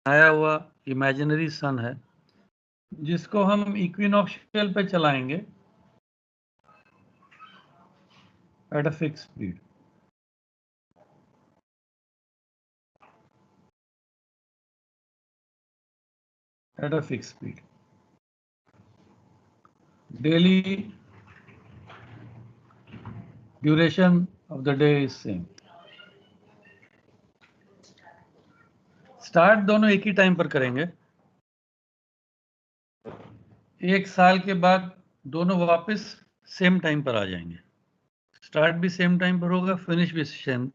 आया हुआ इमेजिनरी सन है, जिसको हम इक्विनॉक्शियल पे चलाएंगे at a fix speed. At a fixed speed. Daily duration of the day is same. Start दोनों एक ही टाइम पर करेंगे। 1 साल के बाद दोनों वापस सेम टाइम पर आ जाएंगे। स्टार्ट भी सेम टाइम पर होगा, फिनिश भी same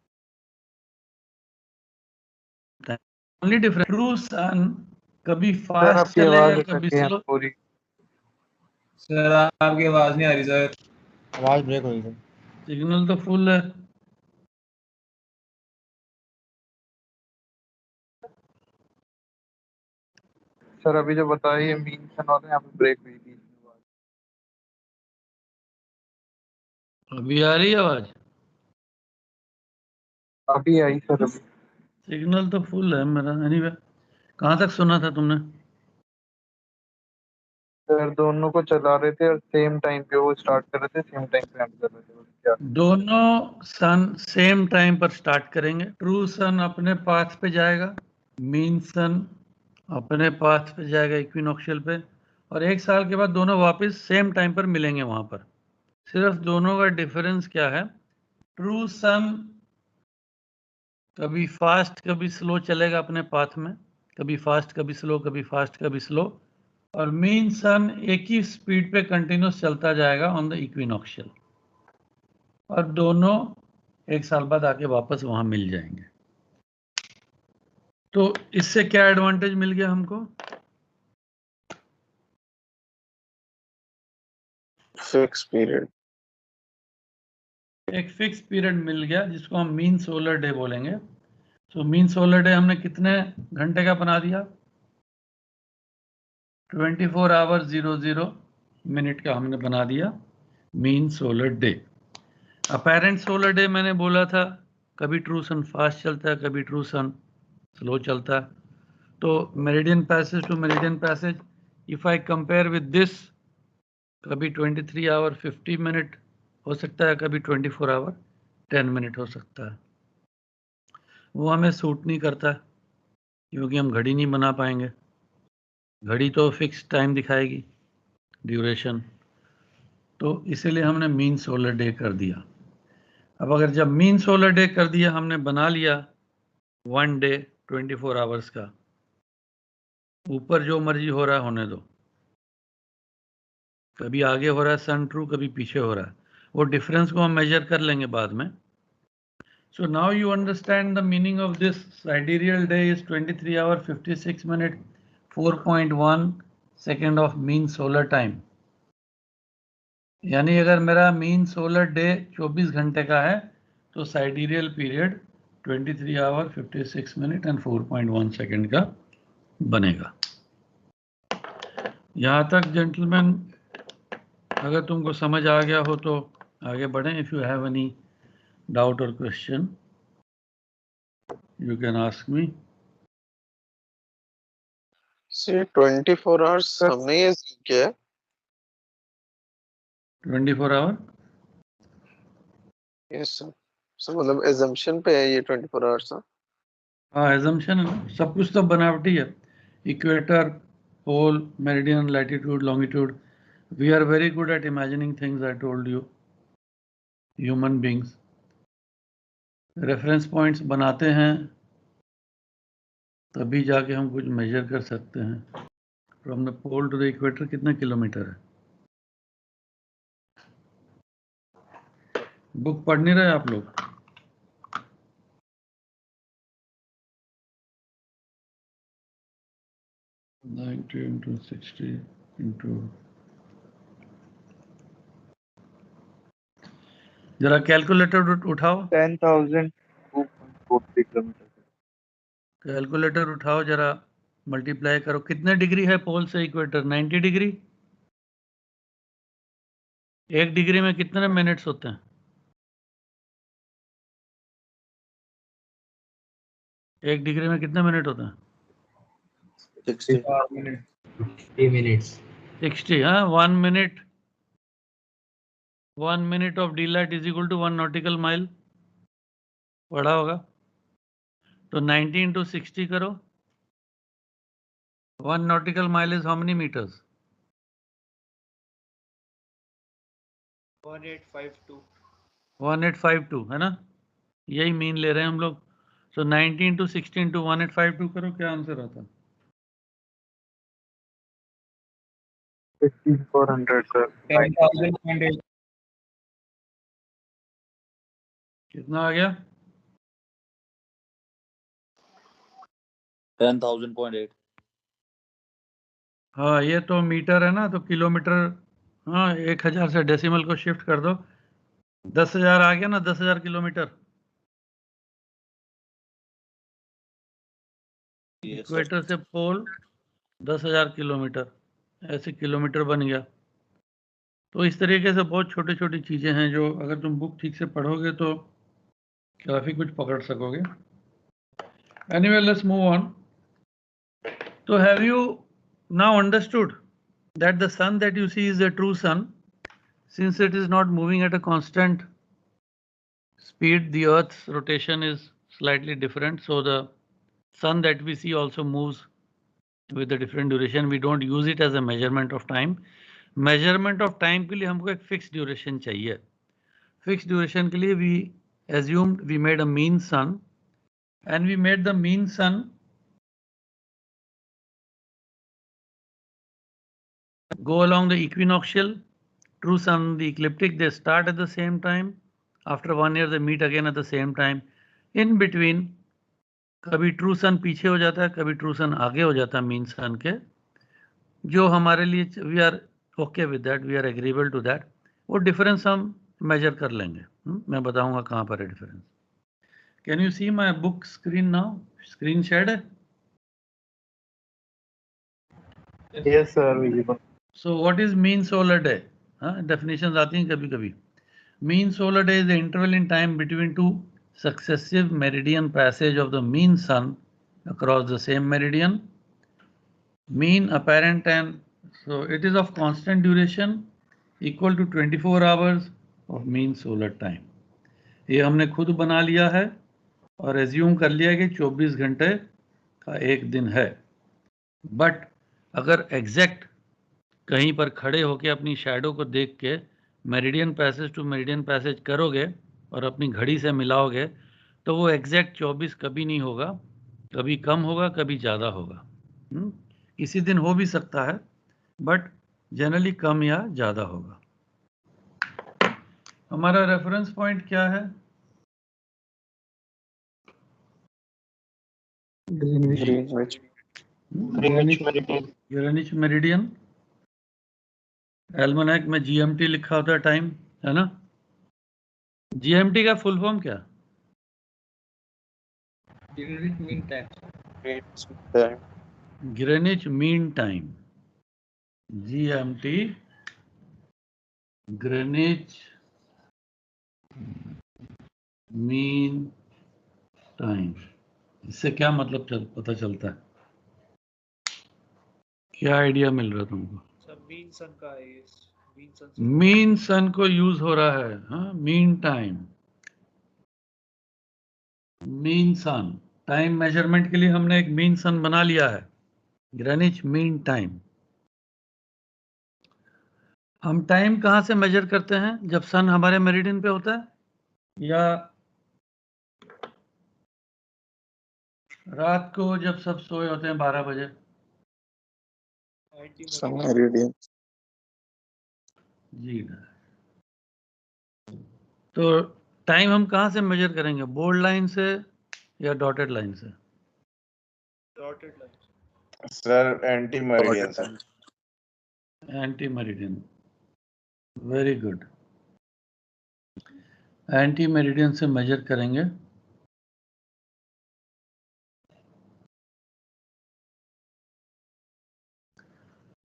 time. Only difference true sun कभी फास्ट चलेगा कभी स्लो। पूरी सर आपकी आवाज नहीं आ रही सर। आवाज ब्रेक हो रही है। सिग्नल तो फुल है। सर अभी जो बताया ये मीन सन और यहाँ पे ब्रेक हुई थी। अभी आ रही है आवाज? अभी आई सर। अभी सिग्नल तो फुल है मेरा। एनीवे, कहाँ तक सुना था तुमने? सर दोनों को चला रहे थे और सेम टाइम पे वो स्टार्ट कर रहे थे, सेम टाइम पे एंड कर रहे थे। क्या दोनों सन सेम टाइम पर स्टार्ट करेंगे। ट्रू सन अपने पाथ पे जाएगा, मीन सन अपने पाथ पे जाएगा इक्विनॉक्शियल पे, और 1 साल के बाद दोनों वापस सेम टाइम पर मिलेंगे वहां पर। सिर्फ दोनों का डिफरेंस क्या है? ट्रू सन कभी फास्ट कभी स्लो चलेगा अपने पाथ में, कभी फास्ट कभी स्लो, कभी फास्ट कभी स्लो, और मीन सन एक ही स्पीड पे कंटिन्यूस चलता जाएगा ऑन द इक्विनॉक्शियल, और दोनों 1 साल बाद आके वापस वहां मिल जाएंगे। तो इससे क्या एडवांटेज मिल गया हमको? फिक्स पीरियड, एक फिक्स पीरियड मिल गया जिसको हम मीन सोलर डे बोलेंगे। तो मीन सोलर डे हमने कितने घंटे का बना दिया? 24 आवर 00 मिनट का हमने बना दिया mean solar day. Apparent solar day मैंने बोला था कभी ट्रू सन फास्ट चलता है, कभी ट्रू सन स्लो चलता है। तो meridian passage to meridian passage, if I compare with this, कभी 23 आवर 50 मिनट हो सकता है, कभी 24 आवर 10 मिनट हो सकता है। वो हमें सूट नहीं करता क्योंकि हम घड़ी नहीं बना पाएंगे। घड़ी तो फिक्स टाइम दिखाएगी ड्यूरेशन, तो इसीलिए हमने मीन सोलर डे कर दिया। अब अगर जब मीन सोलर डे कर दिया, हमने बना लिया 1 डे 24 आवर्स का, ऊपर जो मर्जी हो रहा है होने दो, कभी आगे हो रहा है सन ट्रू, कभी पीछे हो रहा है, वो डिफरेंस को हम मेजर कर लेंगे बाद में। So now you understand the meaning of this. Sidereal day is 23 hour 56 minute 4.1 second of mean solar time. यानी अगर मेरा मीन सोलर डे 24 घंटे का है तो sidereal period 23 hour 56 minute and 4.1 second का बनेगा। यहाँ तक जेंटलमैन अगर तुमको समझ आ गया हो तो आगे बढ़ें। If you have any doubt और question you can ask me. से 24 आवर्स हमने ये किया है। 24 आवर, यस सर। सर मतलब एजम्पशन पे है ये 24 आवर्स। हाँ एजम्पशन है ना, सब कुछ तो बनावटी है। Equator, pole, meridian, latitude, longitude, we are very good at imagining things. I told you, human beings reference points बनाते हैं तभी जाके हम कुछ मेजर कर सकते हैं। From the pole to the equator कितना किलोमीटर है? बुक पढ़ नहीं रहे आप लोग? नाइनटी इंटू 60 इंटू, जरा कैलकुलेटर उठाओ। 10,240 किलोमीटर। कैलकुलेटर उठाओ जरा, मल्टीप्लाई करो। कितने डिग्री है पोल से इक्वेटर? 90 डिग्री। 1 डिग्री में कितने मिनट्स होते हैं? 1 डिग्री में कितने मिनट होते हैं? 60. 60 minutes. 60, हाँ, 1 minute. 1 minute of daylight is equal to 1 nautical mile. पढ़ा होगा. तो 90 into 60 करो. 1 nautical mile is how many meters? 1852. 1852 है ना, यही मीन ले रहे हैं हम लोग. सो 90 into 60 into 1852 करो, क्या आंसर आता? 5400 सर. 10,000.8. कितना आ गया? 10,000.8. हाँ, ये तो मीटर है ना, तो किलोमीटर. हाँ, 1000 से डेसिमल को शिफ्ट कर दो, 10,000 आ गया ना, 10,000 किलोमीटर. इक्वेटर से पोल 10,000 किलोमीटर, ऐसे किलोमीटर बन गया. तो इस तरीके से बहुत छोटी छोटी चीजें हैं जो अगर तुम बुक ठीक से पढ़ोगे तो काफी कुछ पकड़ सकोगे. Anyway, let's move on. तो have you now understood that the sun that you see is a true sun, since it is not moving at a constant speed. The earth's rotation is slightly different, so the sun that we see also moves with a different duration. We don't use it as a measurement of time. Measurement of time के लिए हमको एक fixed duration चाहिए. Fixed duration के लिए we assumed we made a mean sun, and we made the mean sun go along the equinoctial, true sun, the ecliptic. They start at the same time. After 1 year they meet again at the same time. In between कभी true सन पीछे हो जाता है, कभी true सन आगे हो जाता है मीन सन के, जो हमारे लिए we are okay with that, we are agreeable to that. वो डिफरेंस हम मेजर कर लेंगे. मैं बताऊंगा कहाँ पर है difference. Can you see my book screen now? Screen shared है. Yes sir, visible. So what is mean solar day? Definitions आती हैं कभी कभी. Mean solar day is the interval in time between two successive meridian passage of the mean sun across the same meridian. Mean apparent time, so it is of constant duration equal to 24 hours of mean solar time. ये हमने खुद बना लिया है और assume कर लिया कि 24 घंटे का एक दिन है. बट अगर एग्जैक्ट कहीं पर खड़े होकर अपनी शैडो को देख के meridian passage to meridian passage करोगे और अपनी घड़ी से मिलाओगे तो वो एग्जैक्ट 24 कभी नहीं होगा, कभी कम होगा, कभी ज़्यादा होगा. किसी दिन हो भी सकता है, बट जनरली कम या ज़्यादा होगा. हमारा रेफरेंस पॉइंट क्या है? Greenwich. Greenwich meridian. एल्मनाक में जीएमटी लिखा होता है टाइम, है ना. जीएमटी का फुल फॉर्म क्या? Greenwich Mean Time. Greenwich mean time. GMT, Greenwich mean time. इससे क्या मतलब पता चलता है? क्या आइडिया मिल रहा है तुमको? मीन सन का है ये. मीन सन को यूज हो रहा है. हाँ, मीन टाइम, मीन सन. टाइम मेजरमेंट के लिए हमने एक मीन सन बना लिया है, ग्रीनिच मीन टाइम. हम टाइम कहाँ से मेजर करते हैं? जब सन हमारे मेरिडियन पे होता है या रात को जब सब सोए होते हैं 12 बजे. Some meridian. जी. तो टाइम हम कहाँ से मेजर करेंगे? बोल्ड लाइन से या डॉटेड लाइन से? Dotted line. Sir anti meridian sir. Anti meridian. Very good. Anti meridian से मेजर करेंगे.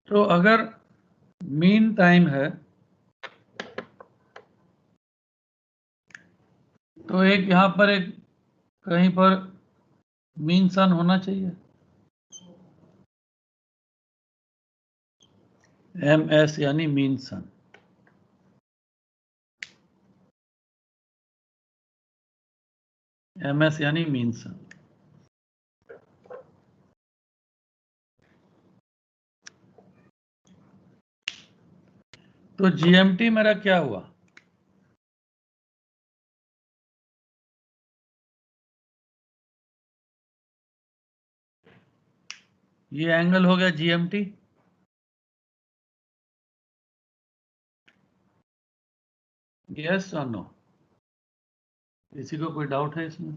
तो अगर मीन टाइम है तो एक यहां पर एक कहीं पर मीन सन होना चाहिए. MS यानी मीन सन। MS यानी मीन सन। तो GMT मेरा क्या हुआ? ये एंगल हो गया GMT। यस और नो? किसी को कोई डाउट है इसमें?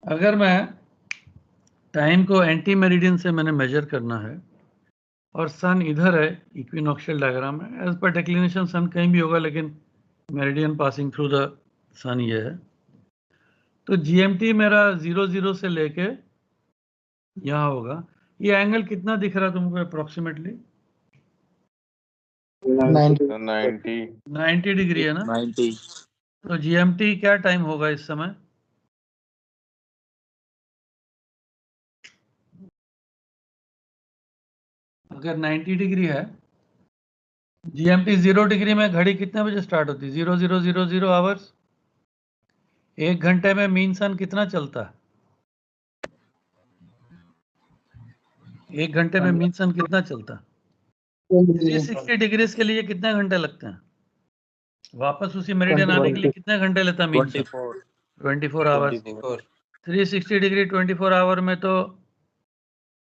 अगर मैं टाइम को एंटी मेरिडियन से मैंने मेजर करना है और सन इधर है इक्विनॉक्शियल डायग्राम में, एज पर डिक्लिनेशन सन कहीं भी होगा लेकिन मेरिडियन पासिंग थ्रू द सन ये है, तो GMT मेरा 00 से लेके यहाँ होगा। ये एंगल कितना दिख रहा है तुमको अप्रोक्सीमेटली? 90 डिग्री है ना? 90। तो GMT क्या टाइम होगा इस समय? अगर 90 डिग्री है, GMT 0 डिग्री में घड़ी कितने बजे स्टार्ट होती है? 0000 आवर्स। 1 घंटे में मीन सन कितना चलता है? 1 घंटे में मीन सन कितना चलता है? 360 डिग्रीज के लिए कितने घंटे लगते हैं? वापस उसी मेरिडियन आने के लिए कितने घंटे लेता है mean sun? 24 hours. 360 degree 24 hour में तो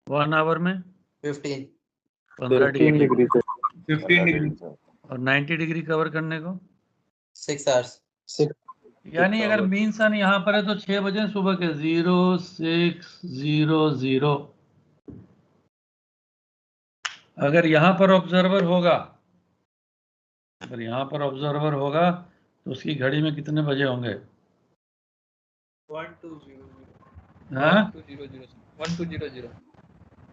1 आवर में 15 डिग्री। 15 डिग्री और 90 डिग्री कवर करने को 6 आवर्स। यानी अगर मीन सन यहाँ पर है तो 6 बजे सुबह के 0600। अगर यहाँ पर ऑब्जर्वर होगा, तो उसकी घड़ी में कितने बजे होंगे? 1200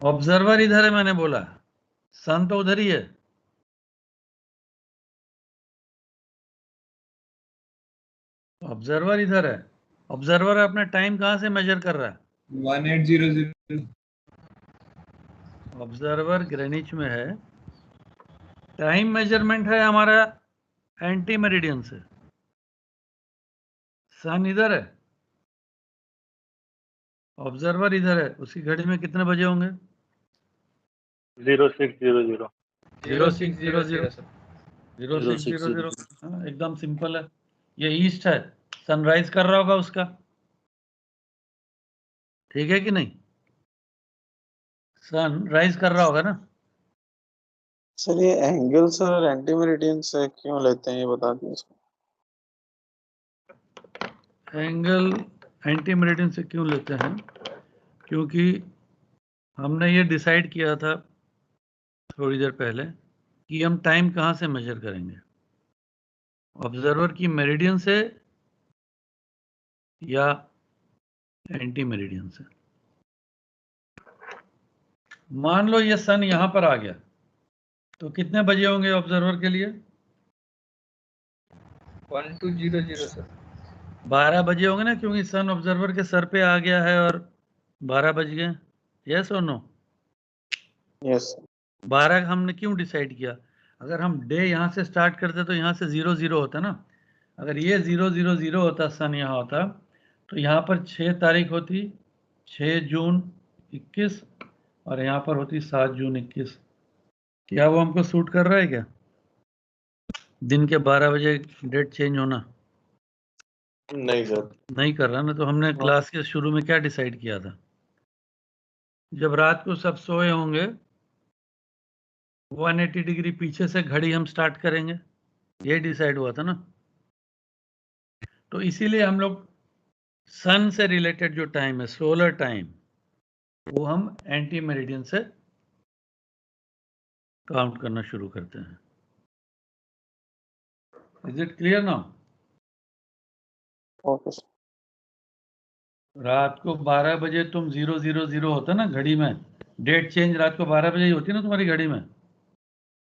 ऑब्जर्वर इधर है, मैंने बोला सन तो उधर ही है। ऑब्जर्वर इधर है। ऑब्जर्वर अपना टाइम कहां से मेजर कर रहा है? 1800। ऑब्जर्वर ग्रेनिच में है। टाइम मेजरमेंट है हमारा एंटी मेरिडियन से। सन इधर है, ऑब्जर्वर इधर है, उसकी घड़ी में कितने बजे होंगे? 0600। 0600। हाँ, एकदम सिंपल है। ये ईस्ट है, सनराइज कर रहा होगा उसका, ठीक है कि नहीं? सनराइज कर रहा होगा ना। सर ये एंगल सर एंटी मेरिडियन से क्यों लेते हैं ये बता दीजिए। एंगल एंटी मेरिडियन से क्यों लेते हैं? क्योंकि हमने ये डिसाइड किया था थोड़ी देर पहले कि हम टाइम कहाँ से मेजर करेंगे, ऑब्जर्वर की मेरिडियन से या एंटी मेरिडियन से। मान लो ये सन यहां पर आ गया तो कितने बजे होंगे ऑब्जर्वर के लिए? 1200 सर। 12 बजे होंगे ना, क्योंकि सन ऑब्जर्वर के सर पे आ गया है और 12 बज गए। यस और नो? यस 12 हमने क्यों डिसाइड किया? अगर हम डे यहाँ से स्टार्ट करते तो यहाँ से 00 होता ना। अगर ये 000 होता, सन यहाँ होता, तो यहाँ पर 6 तारीख होती 6 जून 21 और यहाँ पर होती 7 जून 21। क्या वो हमको सूट कर रहा है क्या दिन के 12 बजे डेट चेंज होना? नहीं सर। नहीं कर रहा ना। तो हमने क्लास के शुरू में क्या डिसाइड किया था? जब रात को सब सोए होंगे 180 डिग्री पीछे से घड़ी हम स्टार्ट करेंगे, ये डिसाइड हुआ था ना। तो इसीलिए हम लोग सन से रिलेटेड जो टाइम है, सोलर टाइम, वो हम एंटी मेरिडियन से काउंट करना शुरू करते हैं। Is it clear now? Okay sir. रात को 12 बजे तुम 000 होता ना घड़ी में, डेट चेंज रात को 12 बजे ही होती है ना तुम्हारी घड़ी में,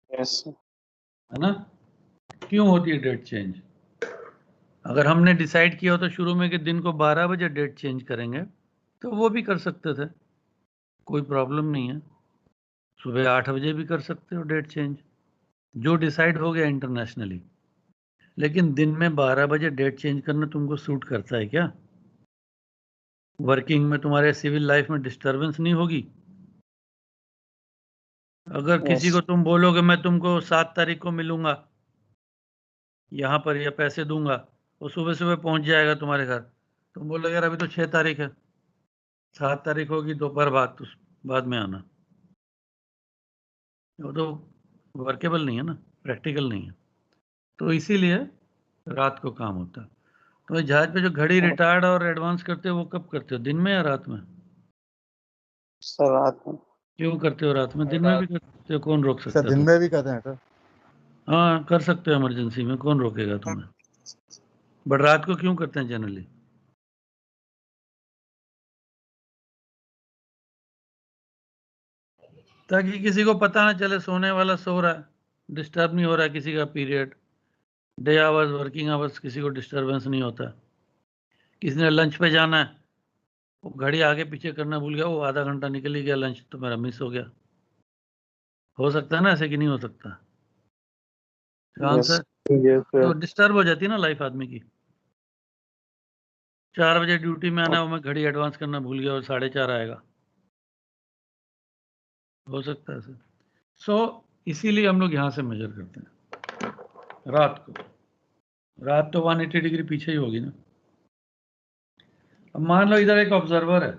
यस है ना? क्यों होती है डेट चेंज? अगर हमने डिसाइड किया हो तो शुरू में कि दिन को 12 बजे डेट चेंज करेंगे तो वो भी कर सकते थे, कोई प्रॉब्लम नहीं है। सुबह 8 बजे भी कर सकते हो डेट चेंज, जो डिसाइड हो गया इंटरनेशनली। लेकिन दिन में 12 बजे डेट चेंज करना तुमको सूट करता है क्या? वर्किंग में तुम्हारे सिविल लाइफ में डिस्टरबेंस नहीं होगी? अगर किसी Yes. को तुम बोलोगे मैं तुमको 7 तारीख को मिलूंगा यहाँ पर, या पैसे दूंगा, वो सुबह सुबह पहुंच जाएगा तुम्हारे घर, तुम बोलोगे यार अभी तो 6 तारीख है, 7 तारीख होगी दोपहर बाद, तो बाद में आना। वो तो वर्केबल नहीं है ना, प्रैक्टिकल नहीं है। तो इसीलिए रात को काम होता है। तो जहाज पे जो घड़ी रिटायर्ड और एडवांस करते हो वो कब करते हो, दिन में या रात में? सर रात में। क्यों करते हो रात में? दिन में भी कर सकते हो, कौन रोक सकता सर है दिन तुम? में भी करते हैं सर। हाँ कर सकते हो, इमरजेंसी में कौन रोकेगा तुम्हें। बट रात को क्यों करते हैं जनरली? ताकि किसी को पता ना चले, सोने वाला सो रहा है, डिस्टर्ब नहीं हो रहा है किसी का period, day hours, working hours, किसी को डिस्टर्बेंस नहीं होता। किसी ने लंच पे जाना है, वो घड़ी आगे पीछे करना भूल गया, वो आधा घंटा निकल ही गया, लंच तो मेरा मिस हो गया। हो सकता है ना ऐसे, कि नहीं हो सकता? Yes. आंसर यस तो सर। डिस्टर्ब हो जाती है ना लाइफ आदमी की। 4 बजे ड्यूटी में आना है, वो मैं घड़ी एडवांस करना भूल गया और 4:30 आएगा, हो सकता है सर। सो इसीलिए हम लोग यहाँ से मेजर करते हैं रात को। रात तो 180 डिग्री पीछे ही होगी ना। अब मान लो इधर एक ऑब्जर्वर है,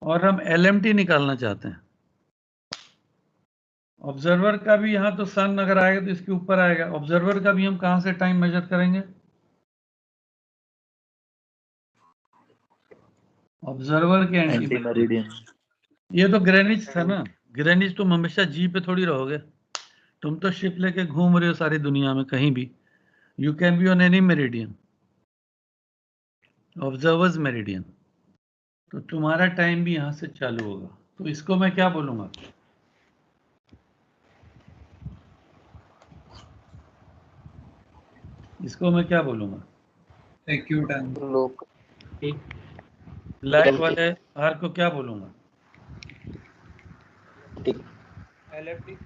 और हम LMT निकालना चाहते हैं। ऑब्जर्वर का भी यहाँ तो सन अगर आएगा तो इसके ऊपर आएगा। ऑब्जर्वर का भी हम कहाँ से टाइम मेजर करेंगे? ऑब्जर्वर के एंटी मेरिडियन। ये तो ग्रेनिच था ना, ग्रेनिच तुम हमेशा जी पे थोड़ी रहोगे, तुम तो शिप लेके घूम रहे हो सारी दुनिया में कहीं भी। You can be on any meridian, observers meridian. तो तुम्हारा टाइम भी यहाँ से चालू होगा। तो इसको मैं क्या बोलूंगा? इसको मैं क्या बोलूंगा? एक्यू टाइम। लोग ब्लैक वाले आर को क्या बोलूंगा? LFT.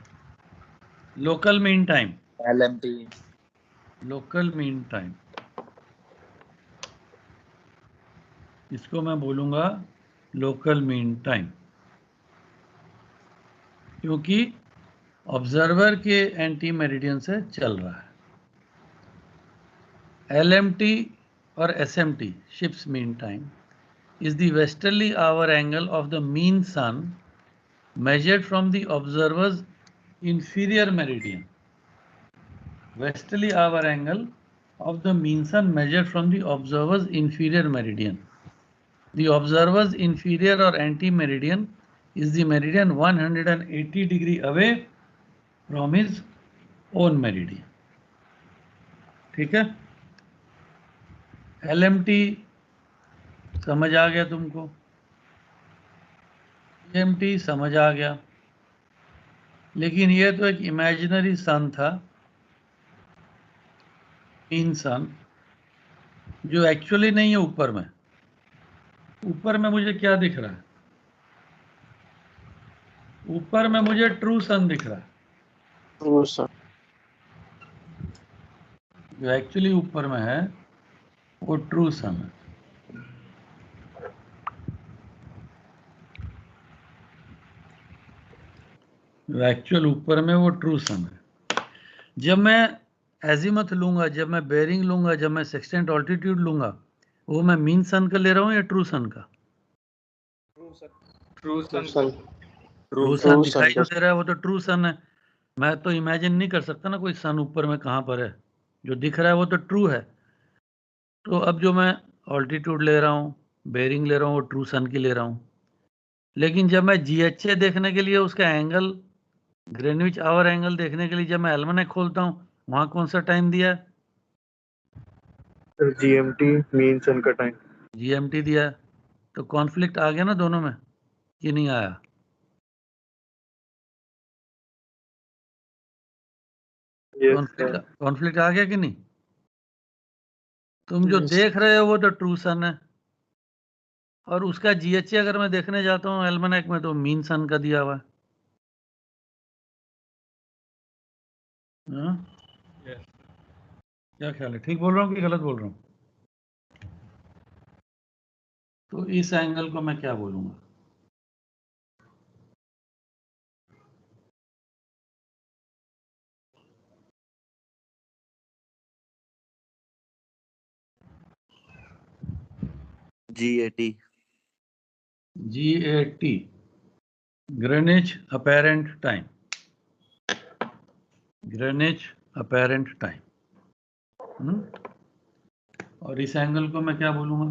Local mean time. LMT. Local mean time, इसको मैं बोलूंगा लोकल मीन टाइम, क्योंकि ऑब्जर्वर के एंटी मेरिडियन से चल रहा है। LMT और SMT, ships mean time, is the westerly hour angle of the mean sun measured from the observer's inferior meridian. Westerly hour angle of the mean sun measured from the observer's inferior meridian. The observer's inferior or anti-meridian is the meridian 180 degree away from his own meridian. ठीक है? LMT समझ आ गया तुमको, EMT समझ आ गया, लेकिन ये तो एक इमेजिनरी सन था, मीन सन, जो एक्चुअली नहीं है ऊपर में। ऊपर में मुझे क्या दिख रहा है? ऊपर में मुझे ट्रू सन दिख रहा है, ट्रू सर। जो एक्चुअली ऊपर में है वो ट्रू सन है। जो एक्चुअल ऊपर में वो ट्रू सन है। जब मैं एजीमथ लूंगा, जब मैं बेरिंग लूंगा, जब मैं सेक्सटेंट ऑल्टीट्यूड लूंगा, वो मैं मीन सन का ले रहा हूँ या ट्रू सन का? ट्रू सन। ट्रू सन दिखाई जो दे रहा है वो तो ट्रू सन है। मैं तो इमेजिन नहीं कर सकता ना कोई सन ऊपर में कहाँ पर है, जो दिख रहा है वो तो ट्रू है। तो अब जो मैं ऑल्टीट्यूड ले रहा हूँ, बेरिंग ले रहा हूँ, वो ट्रू सन की ले रहा हूँ। लेकिन जब मैं GHA देखने के लिए उसका एंगल, ग्रेनविच आवर एंगल देखने के लिए जब मैं एल्मनेक खोलता हूँ, वहां कौन सा टाइम दिया है? GMT मीन सन का टाइम। GMT दिया है। तो कॉन्फ्लिक्ट आ गया ना दोनों में, कि नहीं आया? Yes sir. कॉन्फ्लिक्ट आ गया कि नहीं? तुम जो देख रहे हो वो तो ट्रू सन है, और उसका जीएचए अगर मैं देखने जाता हूँ एल्मेनेक में तो मीन सन का दिया हुआ है। हाँ? क्या ख्याल है, ठीक बोल रहा हूँ कि गलत बोल रहा हूँ? तो इस एंगल को मैं क्या बोलूंगा? GAT. GAT, Greenwich apparent time, Greenwich apparent time. और इस एंगल को मैं क्या बोलूंगा?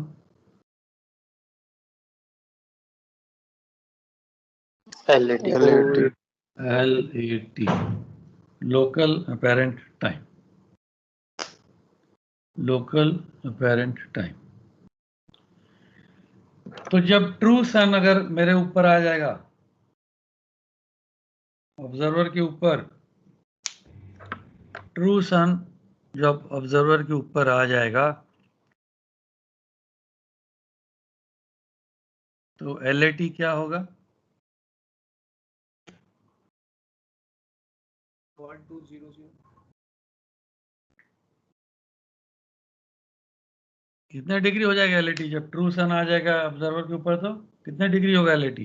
LAT, LAT, local apparent time, local apparent time. तो जब ट्रू सन अगर मेरे ऊपर आ जाएगा, ऑब्जर्वर के ऊपर, ट्रू सन जब ऑब्जर्वर के ऊपर आ जाएगा तो LAT क्या होगा? 1200. कितने डिग्री हो जाएगा LAT जब ट्रू सन आ जाएगा ऑब्जर्वर के ऊपर? तो कितने डिग्री होगा LAT?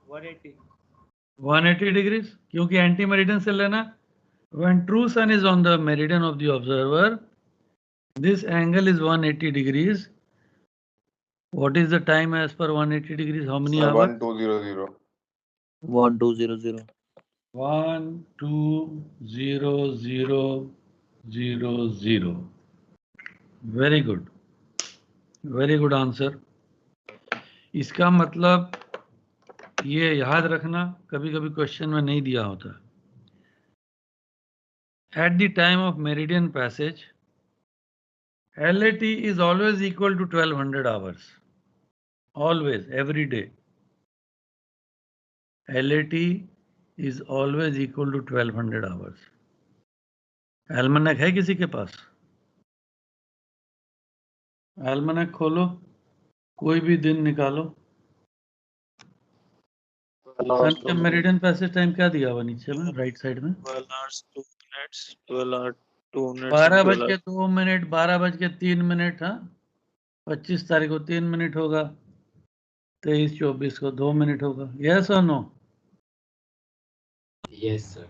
180. 180 डिग्री, क्योंकि एंटी मेरिडियन से लेना। When true sun is on the meridian of the observer, this angle is 180 degrees. What is the time as per 180 degrees? How many hours? 1200. 1200. 120000. Very good. Very good answer. इसका मतलब ये याद रखना, कभी कभी question में नहीं दिया होता। At the time of meridian passage, LAT is always equal to 1200 hours. Always, every day. LAT is always equal to 1200 hours. एल्मनक है किसी के पास? एल्मनक खोलो, कोई भी दिन निकालो। सन के मेरिडियन पैसेज टाइम क्या दिया हुआ नीचे में, राइट साइड में? 12 hours 2 minutes, 12 hours 2 minutes, 12 and बज 12 के hours. 2 मिनट, 12 बज के 3 मिनट। हाँ, 25 तारीख को 3 मिनट होगा, 23-24 को 2 मिनट होगा। यस और नो? Yes, sir.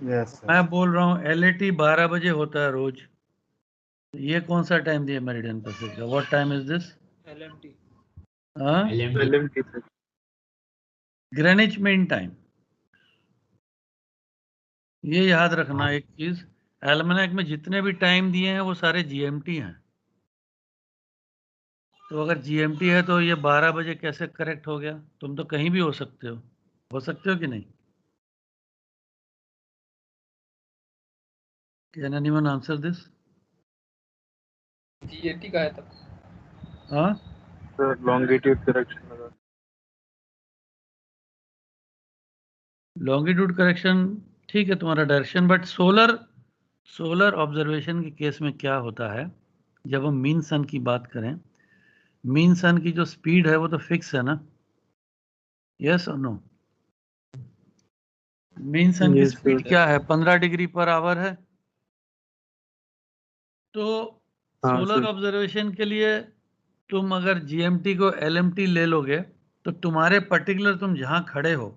यस मैं बोल रहा हूँ LAT 12 बजे होता है रोज। ये कौन सा टाइम दिया मेरिडियन पैसेज का? What time is this? LMT. हाँ, LMT. Greenwich mean time. ये याद रखना एक चीज, एल्मनैक में जितने भी टाइम दिए हैं वो सारे GMT हैं। तो अगर GMT है तो ये 12 बजे कैसे करेक्ट हो गया? तुम तो कहीं भी हो सकते हो कि नहीं? Can anyone answer this? GAT का है तब. हाँ, सर लॉन्गिट्यूड करेक्शन लगा। लॉन्गिट्यूड करेक्शन ठीक है तुम्हारा डायरेक्शन, बट सोलर ऑब्जर्वेशन के केस में क्या होता है, जब हम मीन सन की बात करें, मीन सन की जो स्पीड है वो तो फिक्स है ना? यस और नो? मीन सन की स्पीड क्या है? 15 डिग्री पर आवर है। तो सोलर ऑब्जर्वेशन के लिए तुम अगर GMT को LMT ले लोगे तो तुम्हारे पर्टिकुलर तुम जहां खड़े हो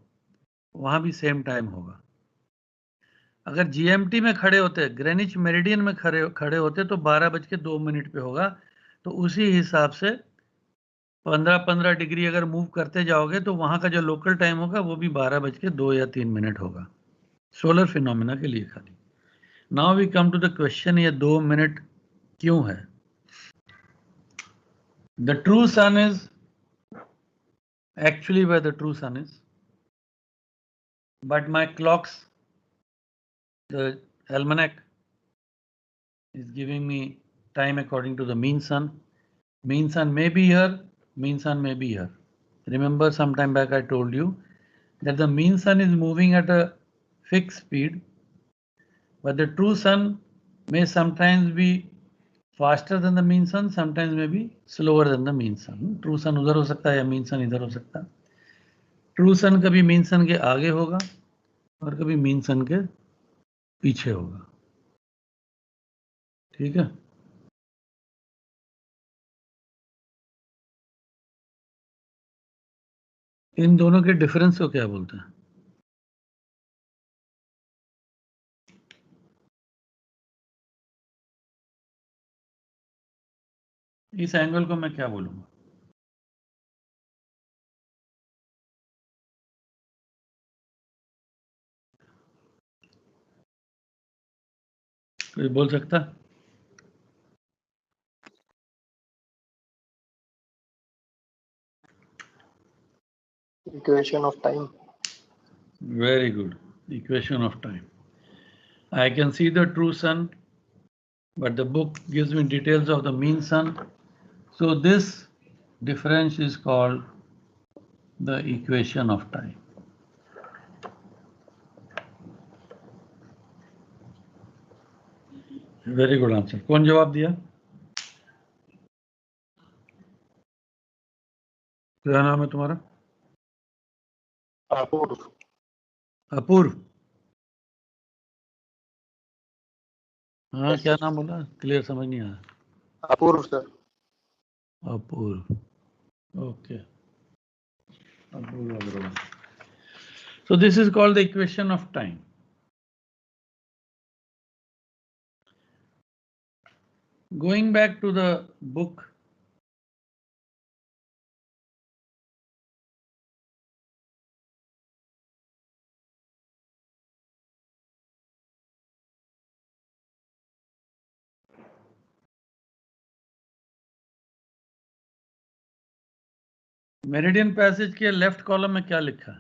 वहां भी सेम टाइम होगा। अगर GMT में खड़े होते, ग्रीनिच मेरिडियन में खड़े होते तो 12 बज के 2 मिनट पे होगा। तो उसी हिसाब से 15-15 डिग्री अगर मूव करते जाओगे तो वहां का जो लोकल टाइम होगा वो भी 12 बज के 2 या 3 मिनट होगा, सोलर फिनोमिना के लिए खाली। Now we come to the question, ये 2 मिनट क्यों है? The true sun is actually where the true sun is, but my clocks, the almanac is giving me time according to the mean sun. Mean sun may be here, mean sun may be here. Remember some time back I told you that the mean sun is moving at a fixed speed but the true sun may sometimes be faster than the mean sun, sometimes may be slower than the mean sun. True sun उधर हो सकता है या mean sun इधर हो सकता है. True sun कभी mean sun के आगे होगा और कभी mean sun के पीछे होगा. ठीक है. इन दोनों के डिफरेंस को क्या बोलते हैं? इस एंगल को मैं क्या बोलूंगा? कोई बोल सकता? Equation of time. Very good. Equation of time. I can see the true sun, but the book gives me details of the mean sun. So this difference is called the equation of time. Very good answer. कौन जवाब दिया? क्या नाम है तुम्हारा? अपूर्व. अपूर्व. हाँ, क्या नाम बोला? क्लियर समझ नहीं आया. Apoorv sir. Apoorv. Okay. Apoorv Agarwal. So this is called the equation of time. Going back to the book. Meridian passage के लेफ्ट कॉलम में क्या लिखा है?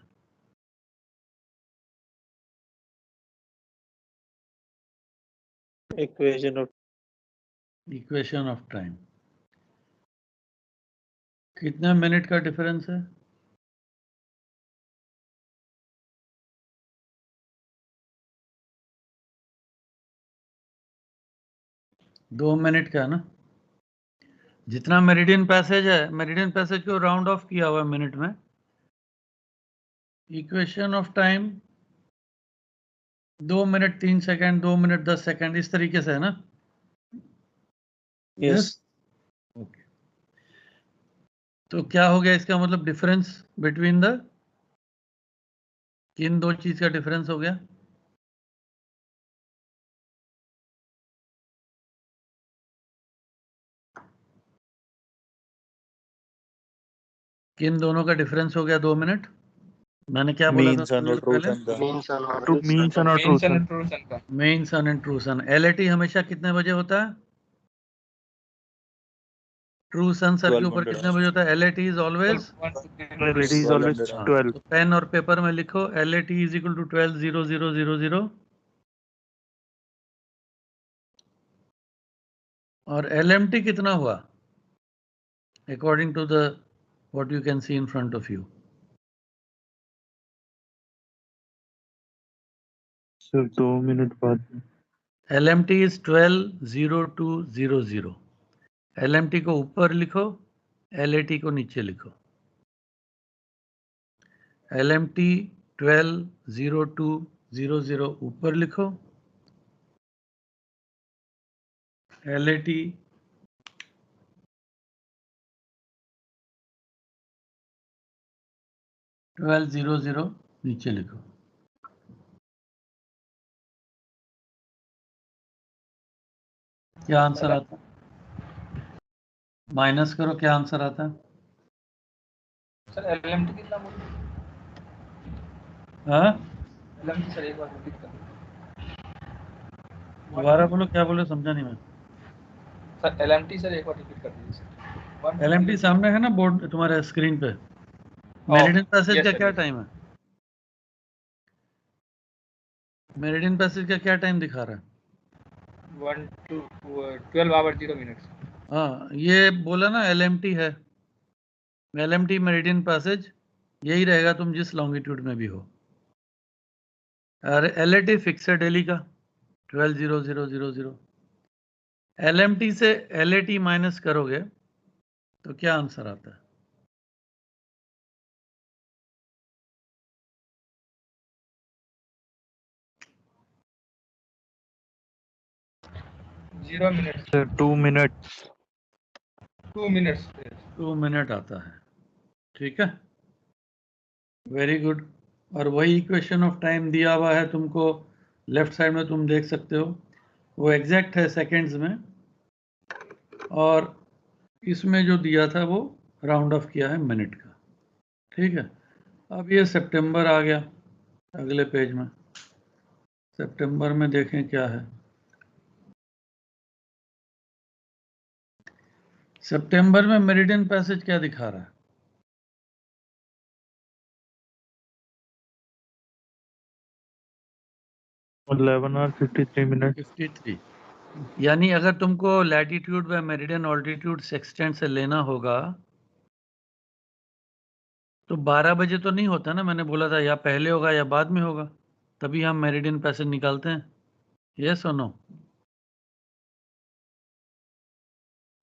Equation of time. कितना मिनट का डिफरेंस है? 2 मिनट का ना. जितना मेरिडियन पैसेज है, मेरिडियन पैसेज को राउंड ऑफ किया हुआ है मिनट में. Equation of time 2 minute 3 second, 2 minute 10 second, इस तरीके से है ना? यस. ओके. तो क्या हो गया इसका मतलब? डिफरेंस बिटवीन द किन दो चीज का डिफरेंस हो गया? किन दोनों का डिफरेंस हो गया 2 मिनट? मैंने क्या बोला था मीन सन और ट्रू सन का Mean sun और मीन सन और ट्रू सन का. Mean sun and true sun. LAT हमेशा कितने बजे होता है? ट्रू सन सर के ऊपर 1200 कितने बजे होता है? LAT is always. LAT is always 12. Pen और पेपर में लिखो LAT इज इक्वल टू 12:00:00 और LMT कितना हुआ according to the what you can see in front of you? Sir 2 minute बाद. LMT is 12:02:00. LMT को ऊपर लिखो, LAT को नीचे लिखो. LMT 12:02:00 ऊपर लिखो, LAT 12:00 नीचे लिखो. क्या आंसर आता है? माइनस करो, क्या आंसर आता है? सर LMT कितना बोले? हाँ, LMT सर एक बार रिपीट कर. दोबारा बोलो, क्या बोले समझा नहीं मैं. सर LMT सर एक बार रिपीट कर दीजिए सर. LMT सामने है ना बोर्ड तुम्हारे स्क्रीन पे. मेरिडियन पैसेज yes, का sir, क्या yes. टाइम है? मेरिडियन पैसेज का क्या टाइम दिखा रहा है? 12:0 हाँ, ये बोला ना LMT है. LMT मेरिडियन पैसेज यही रहेगा तुम जिस लॉन्गिट्यूड में भी हो. और LAT फिक्स है डेली का 12,0,0,0,0. LMT से LAT माइनस करोगे तो क्या आंसर आता है? Zero minute sir 2 minute 2 minutes 2 minute आता है. ठीक है, वेरी गुड. और वही इक्वेशन ऑफ टाइम दिया हुआ है तुमको लेफ्ट साइड में, तुम देख सकते हो वो एग्जैक्ट है सेकेंड्स में, और इसमें जो दिया था वो राउंड ऑफ किया है मिनट का. ठीक है, अब ये सितंबर आ गया अगले पेज में. सितंबर में देखें क्या है. सितंबर में मेरिडियन पैसेज क्या दिखा रहा है? 11 और 53 मिनट 53. यानी अगर तुमको लैटिट्यूड व मेरिडियन ऑल्टीट्यूड सेक्सटेंट से लेना होगा तो 12 बजे तो नहीं होता ना, मैंने बोला था या पहले होगा या बाद में होगा, तभी हम मेरिडियन पैसेज निकालते हैं. यस और नो?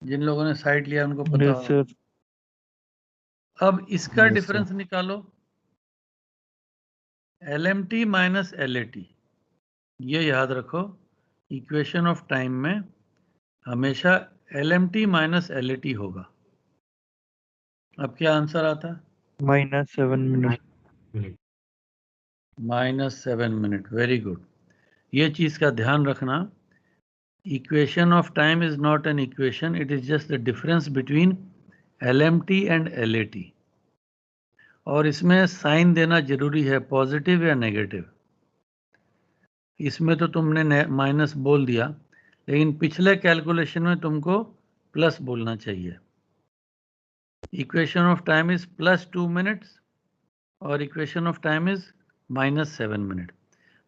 जिन लोगों ने साइट लिया उनको पता यस होगा. सर अब इसका Yes, डिफरेंस निकालो, LMT माइनस LAT. ये याद रखो, इक्वेशन ऑफ टाइम में हमेशा LMT माइनस LAT होगा. अब क्या आंसर आता है? -7 मिनट -7 मिनट. Very good. ये चीज का ध्यान रखना. Equation of time is not an equation, it is just the difference between LMT and LAT. और इसमें साइन देना जरूरी है, पॉजिटिव या नेगेटिव. इसमें तो तुमने माइनस बोल दिया, लेकिन पिछले कैलकुलेशन में तुमको प्लस बोलना चाहिए. Equation of time is +2 minutes और equation of time is -7 minute.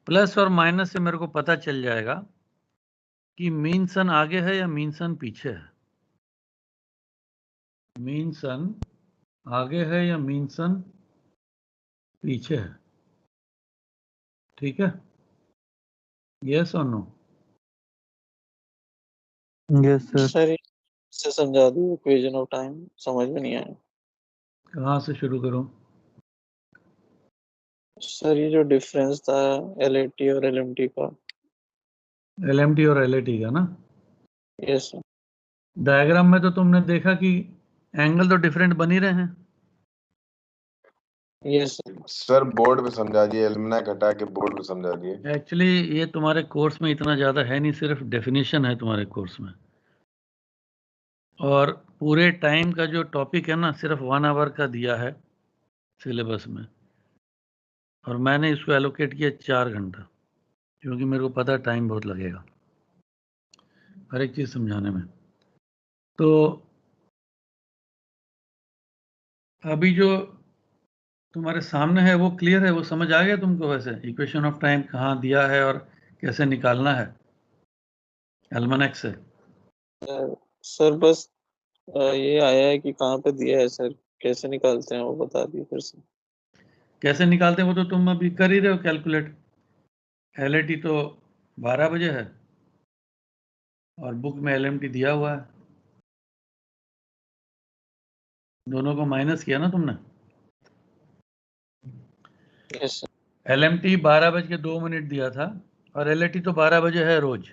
Plus और माइनस से मेरे को पता चल जाएगा कि मीन सन आगे है या मीन सन पीछे है. मीन सन आगे है या मीन सन पीछे है. ठीक है, यस और नो? यस सर सर ये से समझा दी इक्वेशन ऑफ टाइम, समझ में नहीं आया. कहाँ से शुरू करूं? सर ये जो डिफरेंस था LAT और LMT का. LMT और LAT का ना, यस सर. डायग्राम में तो तुमने देखा कि एंगल तो डिफरेंट बन ही रहे हैं. Yes sir. सर बोर्ड पे समझा दिए, एलमनाक हटा के बोर्ड पे समझा दिए. एक्चुअली ये तुम्हारे कोर्स में इतना ज़्यादा है नहीं, सिर्फ डेफिनेशन है तुम्हारे कोर्स में. और पूरे टाइम का जो टॉपिक है ना, सिर्फ 1 आवर का दिया है सिलेबस में, और मैंने इसको एलोकेट किया 4 घंटा, क्योंकि मेरे को पता टाइम बहुत लगेगा हर एक चीज़ समझाने में. तो अभी जो तुम्हारे सामने है वो क्लियर है, वो समझ आ गया तुमको? वैसे इक्वेशन ऑफ टाइम कहाँ दिया है और कैसे निकालना है एल्मनेक से? सर बस ये आया है कि कहाँ पे दिया है सर, कैसे निकालते हैं वो बता दिए फिर से. कैसे निकालते हैं वो तो तुम अभी कर ही रहे हो कैलकुलेट. LAT तो 12 बजे है और बुक में LMT दिया हुआ है, दोनों को माइनस किया ना तुमने. Yes sir. LMT 12:02 दिया था और LAT तो 12 बजे है रोज.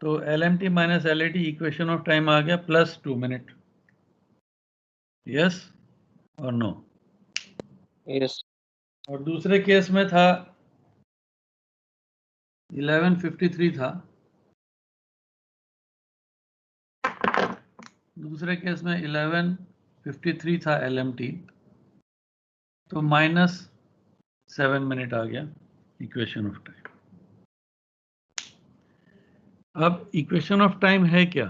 तो LMT minus LAT equation of time आ गया +2 मिनट. यस और नो? यस. और दूसरे केस में था 11:53 था. दूसरे केस में 11:53 था LMT, तो -7 मिनट आ गया इक्वेशन ऑफ टाइम. अब इक्वेशन ऑफ टाइम है क्या?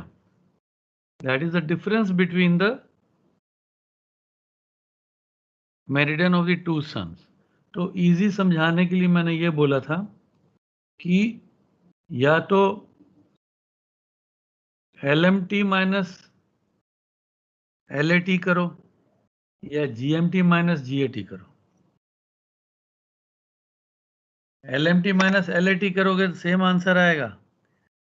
That is the difference between the meridian of the two suns. तो इजी समझाने के लिए मैंने ये बोला था कि या तो LMT माइनस LAT करो या GMT माइनस GAT करो. LMT माइनस LAT करोगे तो सेम आंसर आएगा,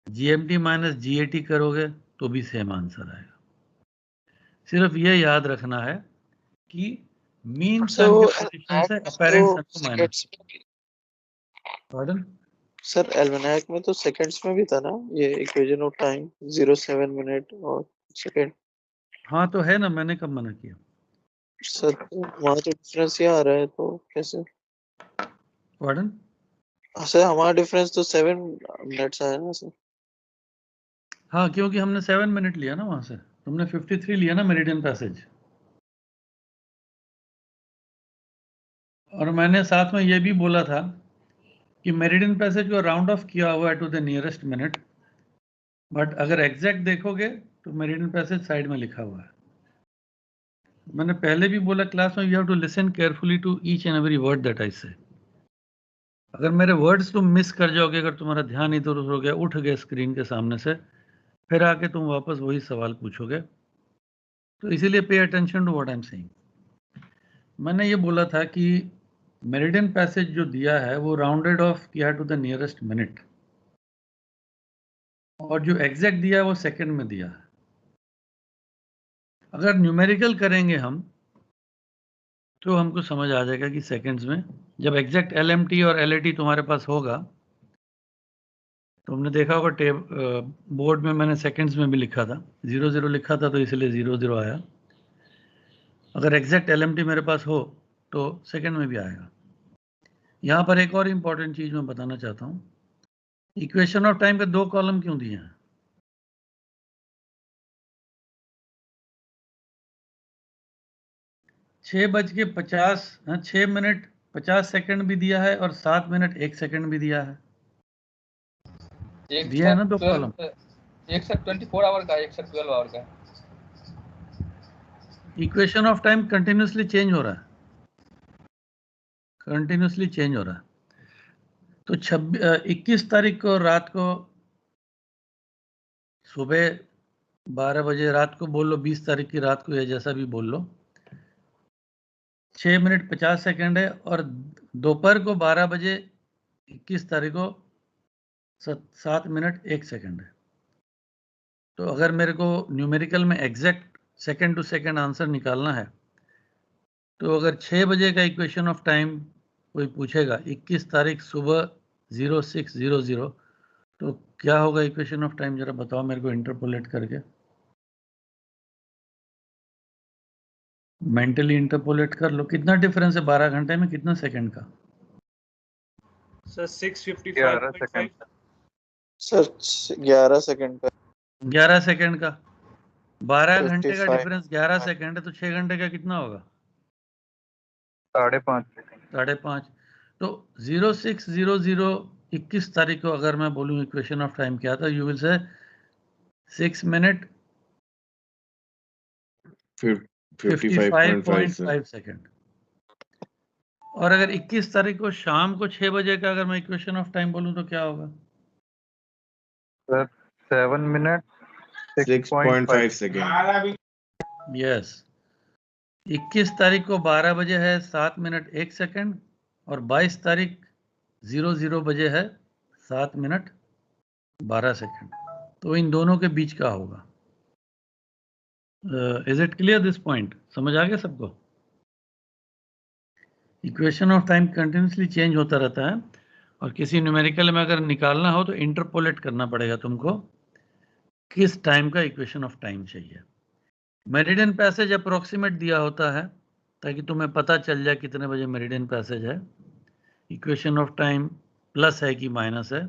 GMT माइनस GAT करोगे तो भी सेम आंसर आएगा। सिर्फ ये याद रखना है कि मीन सन के पोजीशन से अपैरेंट सन को माइनस। सर एल्मेनाक में तो सेकंड्स में भी था ना ये इक्वेशन ऑफ टाइम, 07 मिनट और सेकंड। हाँ तो है ना, मैंने कब मना किया सर वहाँ तो डिफरेंस ये आ रहा है, तो कैसे? वार्डन? सर हमारा डिफरेंस तो 7 मिनट्स आया ना सर। हाँ क्योंकि हमने 7 मिनट लिया ना वहां से, तुमने 53 लिया ना मेरिडियन पैसेज। और मैंने साथ में ये भी बोला था कि मेरिडियन पैसेज को राउंड ऑफ किया हुआ है to the nearest minute, but अगर एग्जैक्ट देखोगे तो मेरिडियन पैसेज साइड में लिखा हुआ है। मैंने पहले भी बोला क्लास में, you have to listen carefully to each and every word that I say. अगर मेरे वर्ड्स तुम मिस कर जाओगे, अगर तुम्हारा ध्यान इधर उधर हो गया, उठ गए स्क्रीन के सामने से, फिर आके तुम वापस वही सवाल पूछोगे, तो इसीलिए pay attention to what I am saying. मैंने ये बोला था कि मेरिडियन पैसेज जो दिया है वो राउंडेड ऑफ किया टू द नियरेस्ट मिनट, और जो एग्जैक्ट दिया है वो सेकंड में दिया है। अगर न्यूमेरिकल करेंगे हम तो हमको समझ आ जाएगा कि सेकंड्स में, जब एग्जैक्ट LMT और LAT तुम्हारे पास होगा, तो हमने देखा होगा बोर्ड में मैंने सेकंड्स में भी लिखा था, 00 लिखा था तो इसलिए 00 आया। अगर एग्जैक्ट LMT मेरे पास हो तो सेकंड में भी आएगा। यहाँ पर एक और इंपॉर्टेंट चीज मैं बताना चाहता हूँ, इक्वेशन ऑफ टाइम के 2 कॉलम क्यों दिए हैं? 6 मिनट 50 सेकंड भी दिया है और 7 मिनट 1 सेकंड भी दिया है, दिया है ना 2 कॉलम। एक सर 24 आवर का, एक सर 12 आवर का। Equation of time continuously change हो रहा है, कंटिन्यूसली चेंज हो रहा है। तो 21 तारीख को रात को सुबह 12 बजे, रात को बोल लो 20 तारीख की रात को, या जैसा भी बोल लो, 6 मिनट 50 सेकंड है, और दोपहर को 12 बजे 21 तारीख को 7 मिनट 1 सेकंड है। तो अगर मेरे को न्यूमेरिकल में exact second to second answer निकालना है, तो अगर 6 बजे का इक्वेशन ऑफ टाइम कोई पूछेगा 21 तारीख सुबह 0600, तो क्या होगा इक्वेशन ऑफ टाइम, जरा बताओ मेरे को इंटरपोलेट करके, मेंटली इंटरपोलेट कर लो। कितना डिफरेंस है 12 घंटे में, कितना सेकंड का? सर 655.5 सर 11 सेकंड का। 11 सेकंड का, 12 घंटे का 55 डिफरेंस 11 सेकंड है, तो 6 घंटे का कितना होगा? 5.5 सेकंड। 5.5। तो 0600 21 तारीख को अगर मैं बोलूं इक्वेशन ऑफ टाइम क्या था, you will say 6 minute 55.5 second. और अगर 21 तारीख को शाम को 6 बजे का अगर मैं इक्वेशन ऑफ टाइम बोलूं तो क्या होगा? Sir 7 minute 6.5 second. यस, 21 तारीख को 12 बजे है 7 मिनट 1 सेकंड, और 22 तारीख 00 बजे है 7 मिनट 12 सेकंड। तो इन दोनों के बीच का होगा। Is it clear this point? समझ आ गया सबको? Equation of time continuously change होता रहता है, और किसी न्यूमेरिकल में अगर निकालना हो तो इंटरपोलेट करना पड़ेगा तुमको, किस टाइम का इक्वेशन ऑफ टाइम चाहिए। मेरिडियन पैसेज अप्रोक्सीमेट दिया होता है ताकि तुम्हें पता चल जाए कितने बजे मेरिडियन पैसेज है। इक्वेशन ऑफ टाइम प्लस है कि माइनस है,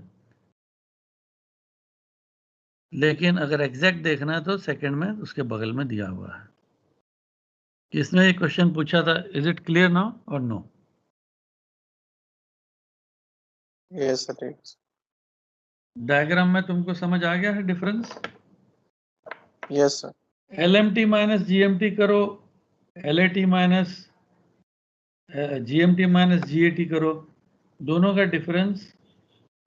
लेकिन अगर एग्जैक्ट देखना है तो सेकंड में उसके बगल में दिया हुआ है। किसने ये क्वेश्चन पूछा था? इज इट क्लियर नाउ और नो? Yes sir. डायग्राम में तुमको समझ आ गया है difference? Yes sir. LMT minus GMT करो, LAT minus GMT minus GAT करो, दोनों का डिफरेंस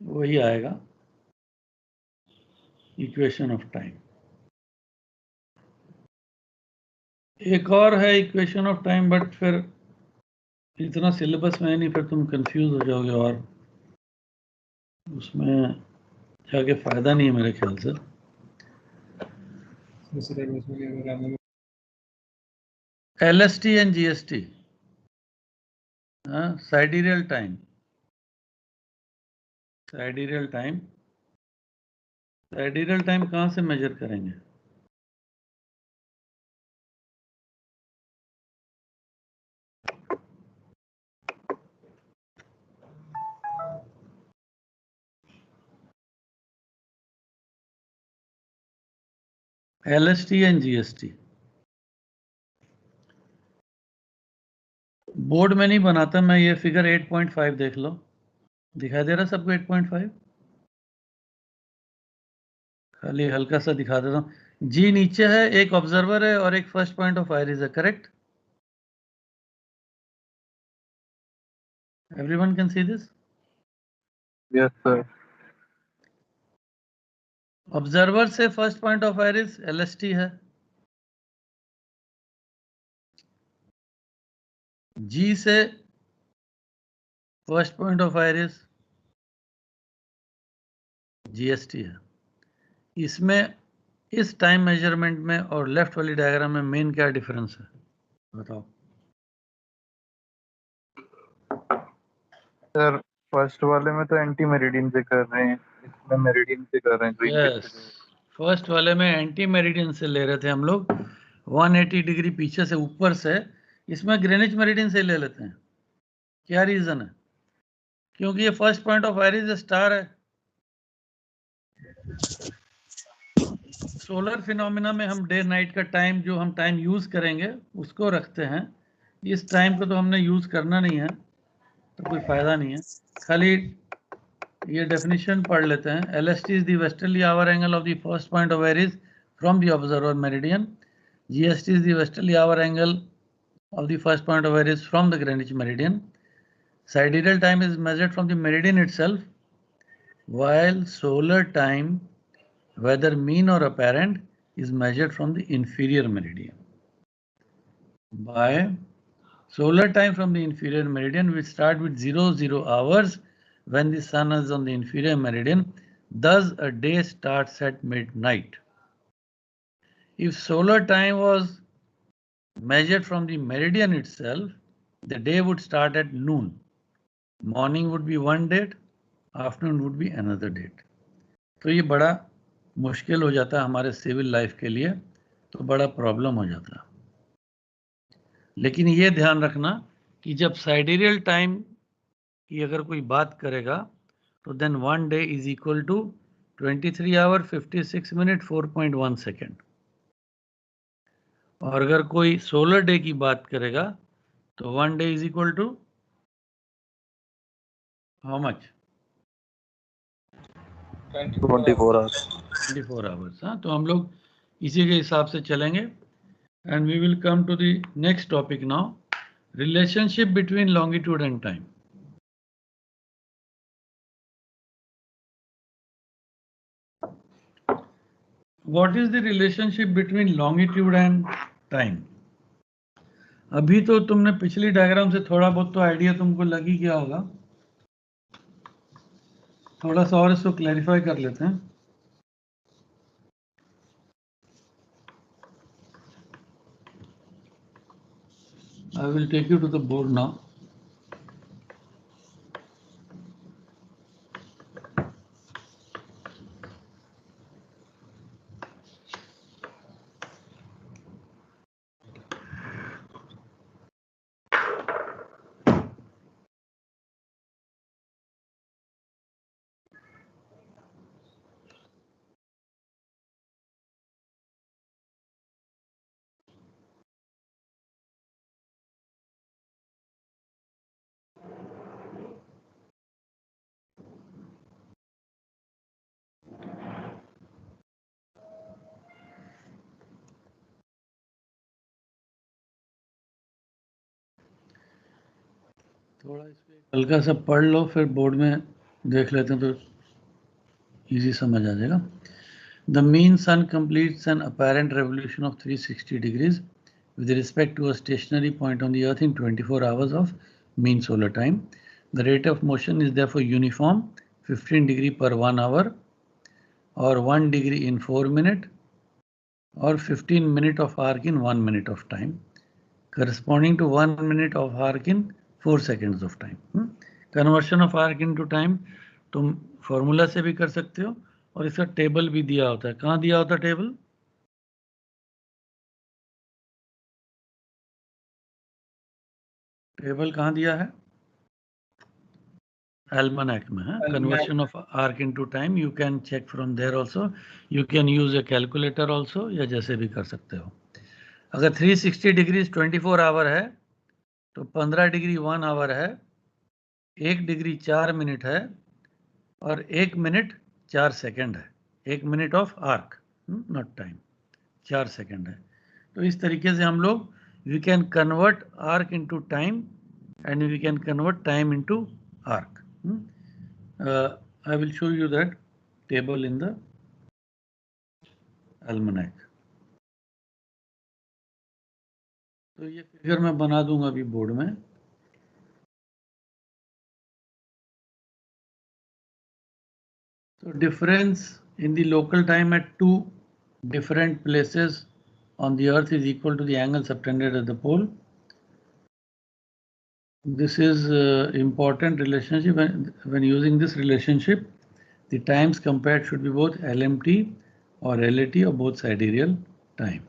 वही आएगा, इक्वेशन ऑफ टाइम। एक और है इक्वेशन ऑफ टाइम, बट फिर इतना सिलेबस में नहीं, फिर तुम कंफ्यूज हो जाओगे और उसमें जाके फायदा नहीं है मेरे ख्याल से। LST and GST, sidereal time, sidereal time, sidereal time कहाँ से मेजर करेंगे? LST एंड GST बोर्ड में नहीं बनाता मैं, ये फिगर 8.5 देख लो, दिखाई दे रहा सबको 8.5? खाली हल्का सा दिखा देता हूँ। जी नीचे है, एक ऑब्जर्वर है और एक फर्स्ट पॉइंट ऑफ आइरिस है, correct? Everyone can see this? Yes sir. Observer से first point of Aries LST है, जी से first point of Aries GST है। इसमें इस टाइम मेजरमेंट में और लेफ्ट वाली डायग्राम में मेन क्या डिफरेंस है बताओ? सर फर्स्ट वाले में तो एंटी मेरिडियन से कर रहे हैं, इसमें मेरिडियन से कर रहे हैं। ग्रीन यस, फर्स्ट वाले में एंटी मेरिडियन से ले रहे थे हम लोग 180 डिग्री पीछे से ऊपर से, इसमें ग्रेनिच मेरिडियन से ले लेते हैं। क्या रीजन है? क्योंकि ये first point of iris star है। सोलर फिनोमिना में हम डे नाइट का टाइम, जो हम टाइम यूज करेंगे उसको रखते हैं, इस टाइम को तो हमने यूज करना नहीं है, तो कोई फायदा नहीं है। खाली ये डेफिनेशन पढ़ लेते हैं। LST is the westerly hour angle of the first point of iris from the observer meridian. GST is the westerly hour angle of the first point of iris from the Greenwich meridian. Sidereal time is measured from the meridian itself, while solar time, whether mean or apparent, is measured from the inferior meridian. By solar time from the inferior meridian, we start with 00 hours when the sun is on the inferior meridian. Thus, a day starts at midnight. If solar time was measured from the meridian itself, the day would start at noon. Morning would be one date, afternoon would be another date. तो ये बड़ा मुश्किल हो जाता है हमारे civil life के लिए, तो बड़ा प्रॉब्लम हो जाता है। लेकिन ये ध्यान रखना कि जब साइडेरियल टाइम की अगर कोई बात करेगा तो then 1 day is equal to 23 hour 56 minute 4.1 second. और अगर कोई सोलर डे की बात करेगा तो 1 day is equal to how much? 24 hours. 24 hours. हाँ, तो हम लोग इसी के हिसाब से चलेंगे। And we will come to the next topic now, relationship between longitude and time. What is the relationship between longitude and time? अभी तो तुमने पिछली डायग्राम से थोड़ा बहुत तो आइडिया तुमको लग ही गया होगा, थोड़ा सा और इसको क्लैरिफाई कर लेते हैं। I will take you to the board now. थोड़ा इस पे हल्का सा पढ़ लो, फिर बोर्ड में देख लेते हैं तो इजी समझ आ जाएगा। The mean sun completes an apparent revolution of 360 degrees with respect to a stationary point on the earth in 24 hours of mean solar time. The rate of motion is therefore uniform 15 degree per 1 hour, or 1 degree in 4 minutes, or 15 minute of arc in 1 minute of time, corresponding to 1 minute of arc in 4 seconds of time. Conversion of arc into time तुम formula से भी कर सकते हो और इसका table भी दिया होता है. कहाँ दिया होता है टेबल? टेबल कहाँ दिया है? Almanac में है. Conversion of arc into time you can check from there also. You can use a calculator also, या जैसे भी कर सकते हो. अगर 360 डिग्री 24 आवर है तो 15 डिग्री 1 आवर है, 1 डिग्री 4 मिनट है और 1 मिनट 4 सेकंड है. 1 minute of arc, not time, 4 second है. तो इस तरीके से हम लोग we can convert arc into time and we can convert time into arc. I will show you that table in the almanac. तो ये फिगर मैं बना दूंगा अभी बोर्ड में. So difference in the local time at two different places on the earth is equal to the angle subtended at the pole. This is important relationship. When using this relationship, the times compared should be both LMT or LAT or both sidereal time.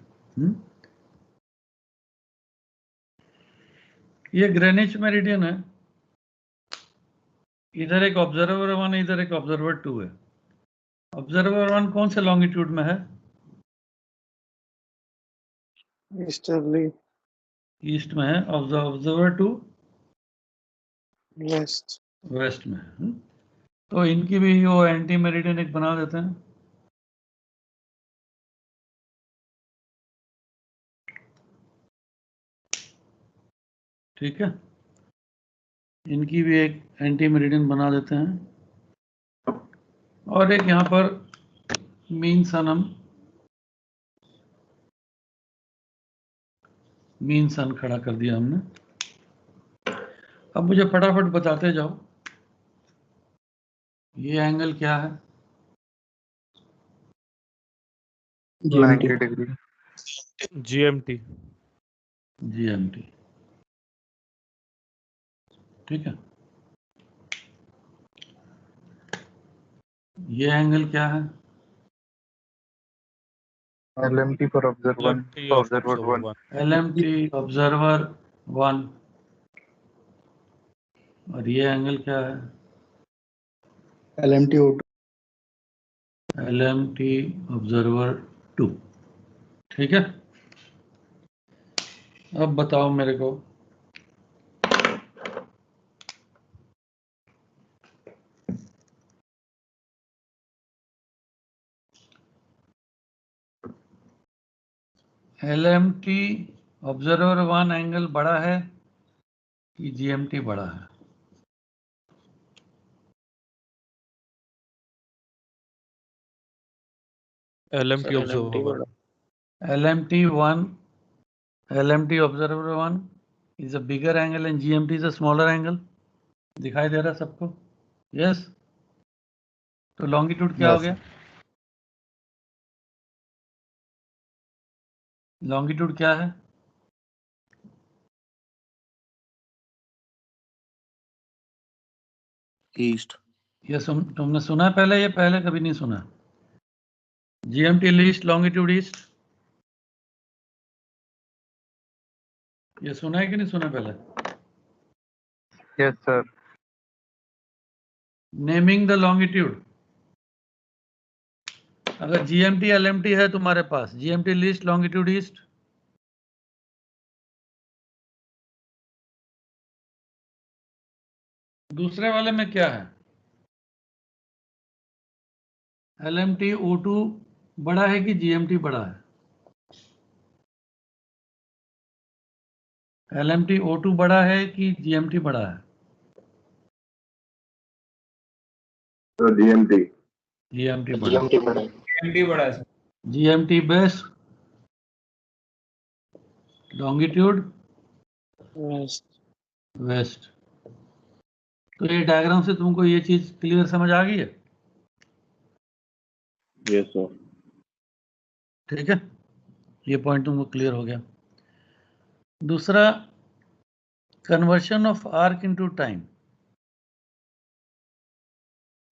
ये Greenwich meridian है. इधर एक observer 1 है, इधर एक observer 2 है. Observer 1 कौन से लॉन्गिट्यूड में है? ईस्टर्ली, ईस्ट में है. ऑब्जर्वर 2 वेस्ट, वेस्ट में है. तो इनकी भी वो एंटी मेरिडियन एक बना देते हैं. ठीक है, इनकी भी एक एंटी मेरिडियन बना देते हैं और एक यहाँ पर मीन सन खड़ा कर दिया हमने. अब मुझे फटाफट बताते जाओ ये एंगल क्या है? 90 डिग्री. GMT. GMT. ठीक है. ये एंगल क्या है? LMT for observer 1. LMT observer 1. और ये एंगल क्या है? LMT O2. LMT observer 2. ठीक है. अब बताओ मेरे को LMT ऑब्जर्वर 1 एंगल बड़ा है कि GMT बड़ा है? LMT observer 1. LMT observer 1 is a bigger angle and GMT is a smaller angle. दिखाई दे रहा है सबको? यस. तो लॉन्गिट्यूड क्या हो गया? लॉन्गिट्यूड क्या है? ईस्ट. ये तुमने सुना है पहले? ये पहले कभी नहीं सुना. GMT least, longitude east. ये सुना है कि नहीं सुना पहले? Yes sir. Naming the longitude. अगर GMT LMT है तुम्हारे पास, GMT लीस्ट, लॉन्गिट्यूड ईस्ट. दूसरे वाले में क्या है? LMT O2 बड़ा है कि GMT बड़ा है? LMT O2 बड़ा है कि GMT बड़ा है? तो GMT बड़ा है. GMT बड़ा है sir. GMT best. Longitude west. West. तो ये डायग्राम से तुमको ये चीज क्लियर समझ आ गई है? Yes sir. ठीक है, ये पॉइंट तुमको क्लियर हो गया। दूसरा, conversion of arc into time.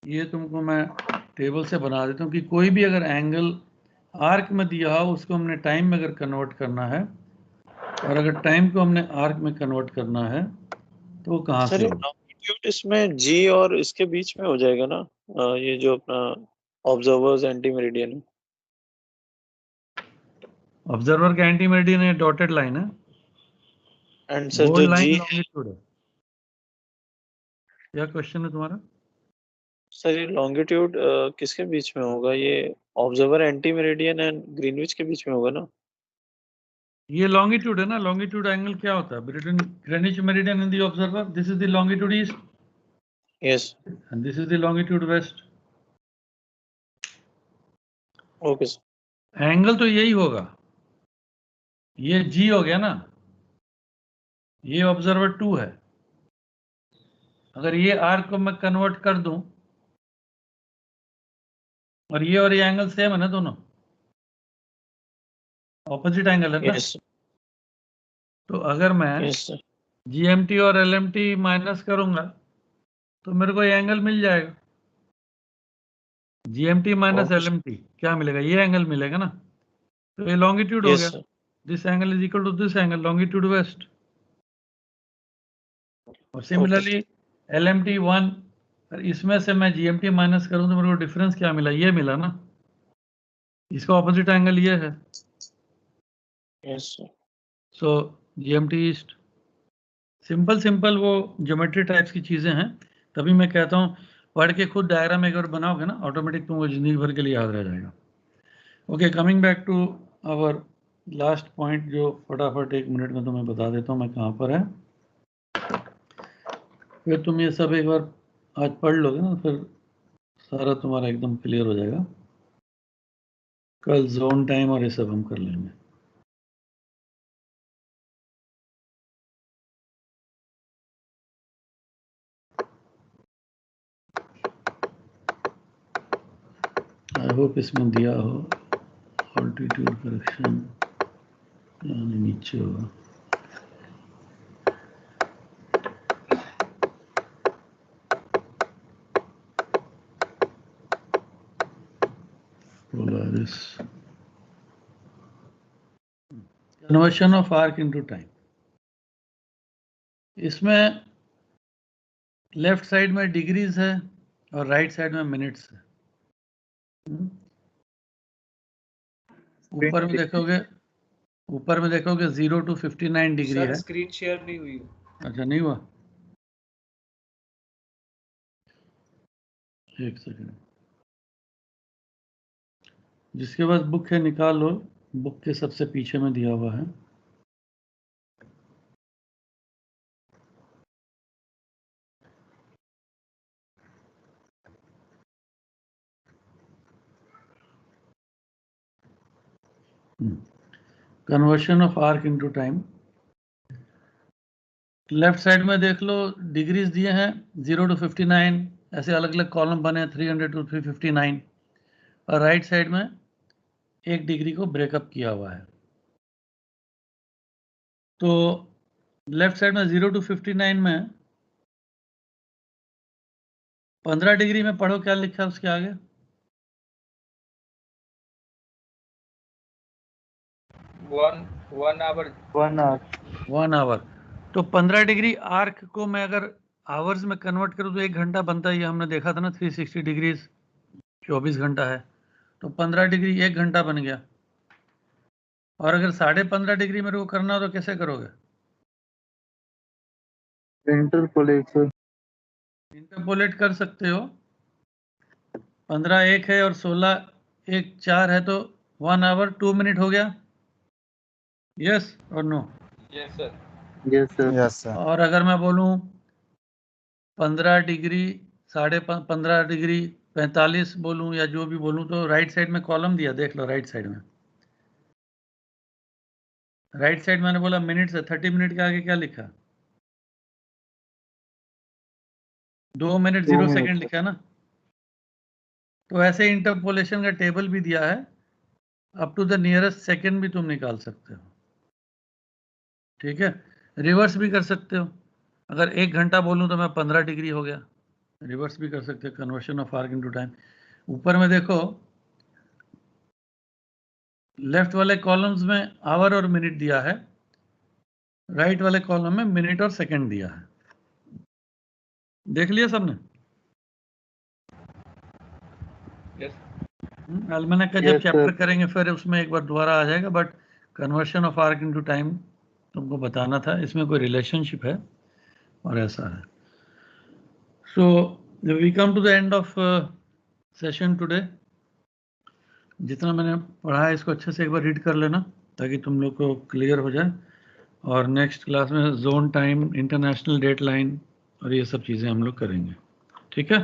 ये तुमको मैं टेबल से बना देता हूँ कि कोई भी अगर एंगल आर्क में दिया हो उसको हमने टाइम में अगर कन्वर्ट करना है, और अगर टाइम को हमने आर्क में कन्वर्ट करना है तो वो कहाँ सर से ये होगा? लॉन्गिट्यूड इसमें जी और इसके बीच में हो जाएगा ना, ये जो अपना ऑब्जर्वर्स एंटी मेरिडियन है। ऑब्जर्वर का एंटी मेरिडियन है, डॉटेड लाइन है, एंड सर जो बोल्ड जी लाइन है, लॉन्गिट्यूड है। क्या क्वेश्चन है तुम्हारा? सर ये लॉन्गिट्यूड किसके बीच में होगा? ये observer anti meridian and Greenwich के बीच में होगा ना? ये लॉन्गिट्यूड है ना, लॉन्गिट्यूड एंगल क्या होता है? Between Greenwich meridian and the observer, this is the longitude east yes. And this is the longitude west. Okay sir. Angle तो यही होगा, ये जी हो गया ना, ये ऑब्जर्वर 2 है। अगर ये आर्क को मैं कन्वर्ट कर दूं, और ये एंगल सेम है ना, दोनों ऑपोजिट एंगल है ना, यस तो अगर मैं यस सर। जीएमटी और एलएमटी माइनस करूंगा तो मेरे को ये एंगल मिल जाएगा। GMT minus okay sir. LMT क्या मिलेगा? ये एंगल मिलेगा ना, तो ये लॉन्गिट्यूड हो यस गया। Sir. This angle is equal to this angle, longitude west. और ओके सिमिलरली एलएमटी 1, इसमें से मैं जीएमटी माइनस करूं तो मेरे को डिफरेंस क्या मिला? ये मिला ना, इसका ऑपोजिट एंगल ये है, यस सर। सो जीएमटी ईस्ट। सिंपल वो ज्योमेट्री टाइप्स की चीजें हैं, तभी मैं कहता हूँ पढ़ के खुद डायग्राम एक बार बनाओगे ना, ऑटोमेटिक तुमको जिंदगी भर के लिए याद रह जाएगा। Okay, coming back to our last point, जो फटाफट 1 मिनट में तुम्हें बता देता हूँ मैं कहाँ पर है, फिर तुम ये सब एक बार आज पढ़ लोगे ना, फिर सारा तुम्हारा एकदम क्लियर हो जाएगा। कल जोन टाइम और ये सब हम कर लेंगे। आई होप इसमें दिया हो ऑल्टीट्यूड करेक्शन, यानी नीचे होगा। Polaris. Conversion of arc into time. इसमें लेफ्ट साइड में डिग्रीज है और राइट साइड में मिनट्स है। ऊपर में देखोगे 0 to 59 डिग्री सर है। स्क्रीन शेयर नहीं हुई। अच्छा, नहीं हुआ, एक सेकंड। जिसके पास बुक है निकाल लो, बुक के सबसे पीछे में दिया हुआ है। Conversion of arc into time. Left side में देख लो, डिग्रीज दिए हैं 0 to 59, ऐसे अलग अलग कॉलम बने, 300 to 359, और राइट साइड में 1 डिग्री को ब्रेकअप किया हुआ है। तो लेफ्ट साइड में 0 to 59 में 15 डिग्री में पढ़ो क्या लिखा है उसके आगे। 1 आवर। 1 hour। 1 आवर। तो 15 डिग्री आर्क को मैं अगर आवर्स में कन्वर्ट करूँ तो 1 घंटा बनता है। ये हमने देखा था ना, 360 डिग्रीज 24 घंटा है, तो 15 डिग्री 1 घंटा बन गया। और अगर 15.5 डिग्री मेरे को करना हो तो कैसे करोगे? Interpolate sir. इंटरपोलेट कर सकते हो। 15 1 है और 16 1 4 है, तो 1 आवर 2 मिनट हो गया। यस और no? Yes sir. Yes sir. Yes sir. और अगर मैं बोलूं 15 डिग्री 15.5 डिग्री 45 बोलूं या जो भी बोलूं, तो राइट साइड में कॉलम दिया, देख लो राइट साइड में। राइट साइड मैंने बोला मिनट्स है, 30 मिनट के आगे क्या लिखा? 2 मिनट 2 0 मिनट सेकंड लिखा है ना, तो ऐसे इंटरपोलेशन का टेबल भी दिया है, up to the nearest second भी तुम निकाल सकते हो। ठीक है, रिवर्स भी कर सकते हो। अगर 1 घंटा बोलूं तो मैं 15 डिग्री हो गया, रिवर्स भी कर सकते हो, conversion of arc into time. ऊपर में देखो, लेफ्ट वाले कॉलम्स में आवर और मिनट दिया है, राइट वाले कॉलम में मिनट और सेकंड दिया है। देख लिया सबने? यस अलमैनक का जब Yes, चैप्टर sir. करेंगे फिर उसमें एक बार दोबारा आ जाएगा, but conversion of arc into time तुमको बताना था, इसमें कोई रिलेशनशिप है और ऐसा है। So we come to the end of session today. जितना मैंने पढ़ा है इसको अच्छे से एक बार रीड कर लेना ताकि तुम लोग को क्लियर हो जाए, और नेक्स्ट क्लास में zone time, international date line और ये सब चीज़ें हम लोग करेंगे। ठीक है।